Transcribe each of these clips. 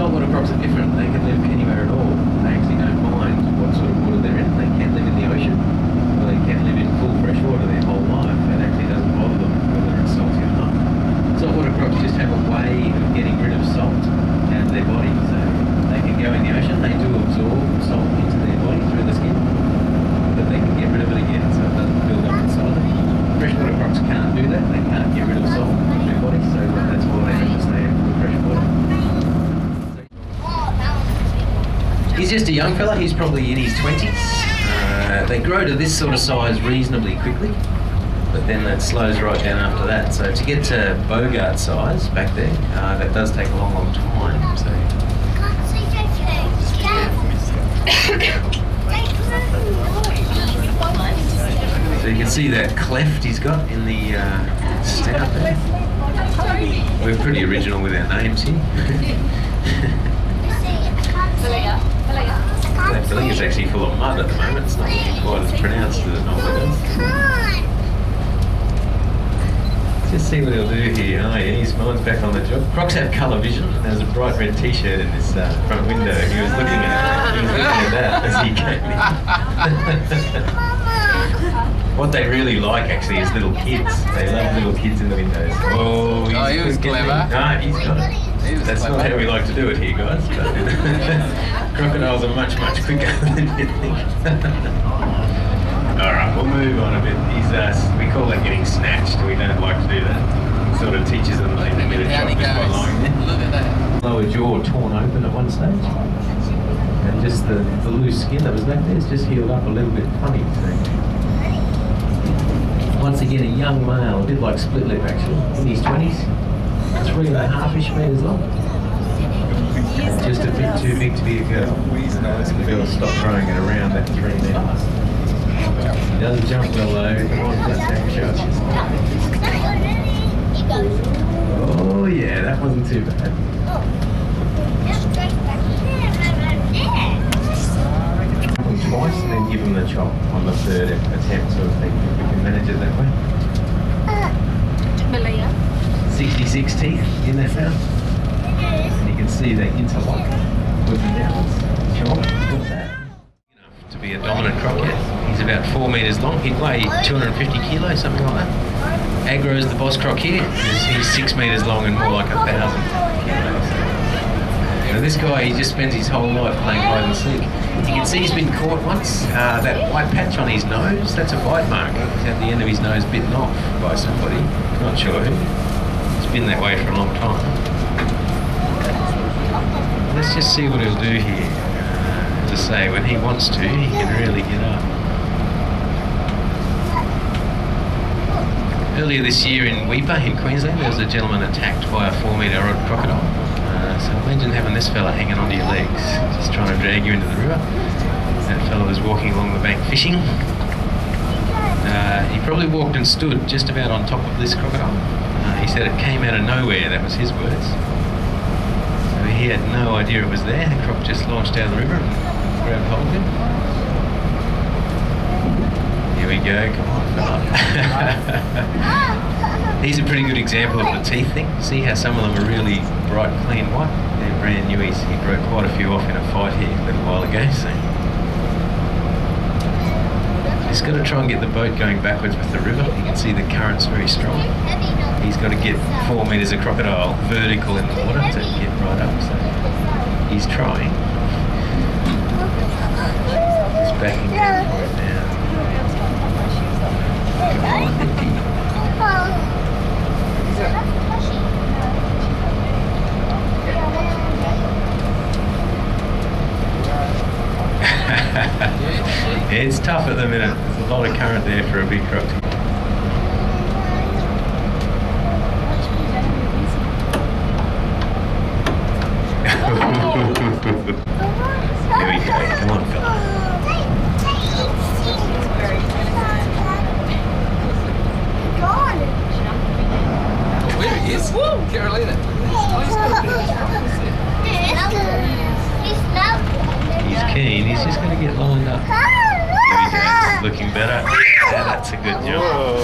saltwater crocs are different. They can live anywhere at all. They actually don't mind what sort of water they're in. They can live in the ocean, or they can live in full freshwater their whole life. It actually doesn't bother them whether it's salty or not. Saltwater crocs just have a way of getting rid of salt out of their body. So they can go in the ocean, they do absorb salt into their body through the skin, but they can get rid of it again so it doesn't build up inside them. Freshwater crocs can't do that. They can't get rid of salt in their body, so that's why they have to stay in full freshwater. He's just a young fella, he's probably in his 20s. They grow to this sort of size reasonably quickly, but then that slows right down after that. So to get to Bogart size back there, that does take a long, long time. So you can see that cleft he's got in the snout there. We're pretty original with our names here. That filling is actually full of mud at the moment. It's not quite as pronounced as it normally does. Just see what he'll do here. Oh yeah, his mind's back on the job. Crocs have colour vision. There's a bright red t-shirt in this front window. He was looking at that as he came in. What they really like actually is little kids. They love little kids in the windows. Oh, he was clever. No, he's got it. That's clever. Not how we like to do it here, guys. But crocodiles are much, much quicker than you think. Alright, we'll move on a bit. We call that getting snatched. We don't like to do that. It sort of teaches them they can get a shot just by lying there. Look at that. Lower jaw torn open at one stage. And just the loose skin that was left there is just healed up a little bit funny. So. Once again, a young male, a bit like split lip actually, in his 20s, 3.5-ish metres long. Just a bit too big to be a girl. The girl stopped growing at around that 3 metres. He doesn't jump well though. Come on, let's take a shot. Oh yeah, that wasn't too bad. Twice and then give them the chop on the third attempt sort of thing. If we can manage it that way. 66 teeth in that mouth. And you can see they interlock with the downs. Chop, got that. Enough to be a dominant croc yet. He's about 4 metres long. He'd weigh 250 kilos, something like that. Agro's the boss croc here. He's 6 metres long and more like 1,000 kilos. Now this guy, he just spends his whole life playing hide and seek. You can see he's been caught once. That white patch on his nose, that's a bite mark. He's had the end of his nose bitten off by somebody. Not sure who. It's been that way for a long time. Let's just see what he'll do here. As I say, when he wants to, he can really get up. Earlier this year in Weipa in Queensland, there was a gentleman attacked by a 4-metre odd crocodile. So imagine having this fella hanging onto your legs, just trying to drag you into the river. That fella was walking along the bank fishing. He probably walked and stood just about on top of this crocodile. He said it came out of nowhere, that was his words. So he had no idea it was there. The croc just launched out of the river and grabbed hold of him. Here we go, come on fella. He's a pretty good example of the teeth thing. See how some of them are really bright, clean white? They're brand new. He broke quite a few off in a fight here a little while ago. So he's got to try and get the boat going backwards with the river. You can see the current's very strong. He's got to get 4 metres of crocodile vertical in the water to get right up. So he's trying. He's backing down for it now. Come on, Nicky. It's tough at the minute. There's a lot of current there for a big croc. Here we go. Come on, fella. There he is. Woo! Carolina. He's keen. He's just going to get lined up. There he goes. Looking better. Yeah, that's a good job.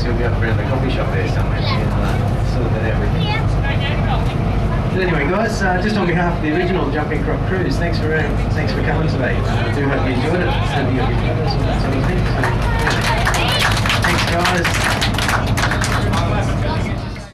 he'll be up around the coffee shop there somewhere and sort that out with him. But anyway, guys, just on behalf of the original Jumping Croc Cruise, thanks for coming today. I do hope you enjoyed it. Sending up your photos and that sort of thing. So, yeah.